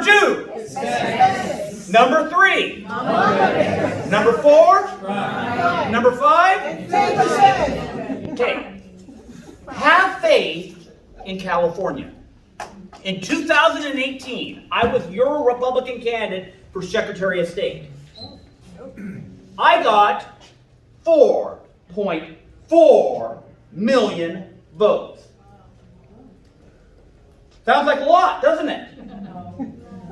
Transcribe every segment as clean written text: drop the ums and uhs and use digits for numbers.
2? Hispanics. Number 3? Number 4? Number 5? Okay. Have faith in California. In 2018, I was your Republican candidate for Secretary of State. I got 4.4 million votes. Sounds like a lot, doesn't it?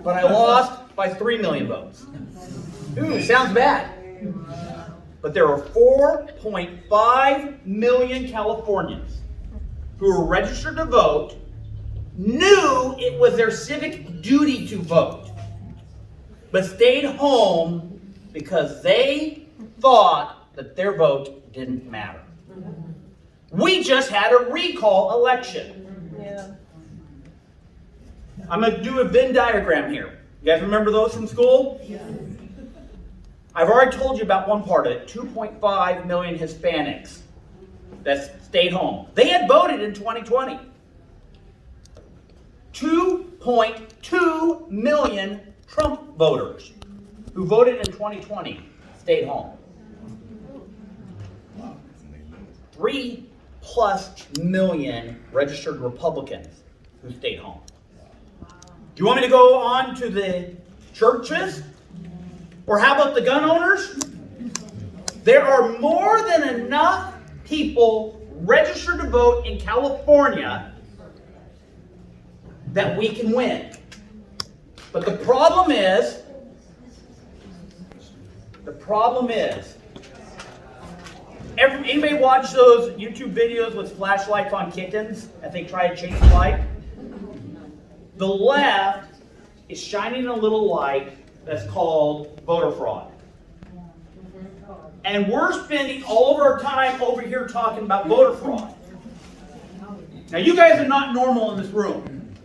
But I lost by 3 million votes. Ooh, sounds bad. But there are 4.5 million Californians who were registered to vote, knew it was their civic duty to vote, but stayed home because they thought that their vote didn't matter. We just had a recall election. I'm going to do a Venn diagram here. You guys remember those from school? I've already told you about one part of it, 2.5 million Hispanics that stayed home. They had voted in 2020. 2.2 million Trump voters who voted in 2020 stayed home. 3+ million registered Republicans who stayed home. Do you want me to go on to the churches? Or how about the gun owners? There are more than enough people registered to vote in California that we can win. But the problem is, anybody watch those YouTube videos with flashlights on kittens as they try to change the light? The left is shining a little light that's called voter fraud. And we're spending all of our time over here talking about voter fraud. Now you guys are not normal in this room.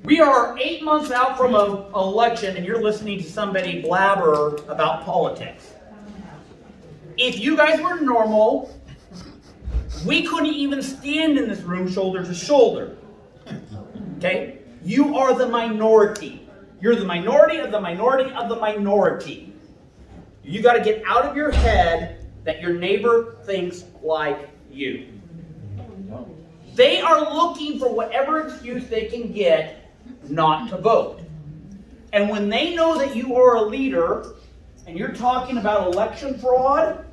We are 8 months out from an election and you're listening to somebody blabber about politics. If you guys were normal, we couldn't even stand in this room shoulder to shoulder. Okay? You are the minority. You're the minority of the minority of the minority. You got to get out of your head that your neighbor thinks like you. They are looking for whatever excuse they can get not to vote. And when they know that you are a leader and you're talking about election fraud,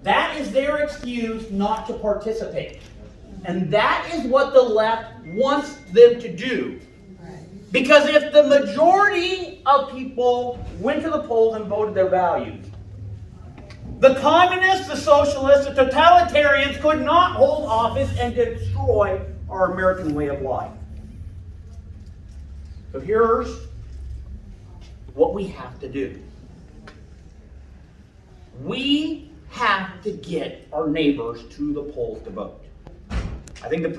that is their excuse not to participate. And that is what the left wants them to do. Because if the majority of people went to the polls and voted their values, the communists, the socialists, the totalitarians could not hold office and destroy our American way of life. So here's what we have to do. We have to get our neighbors to the polls to vote. I think the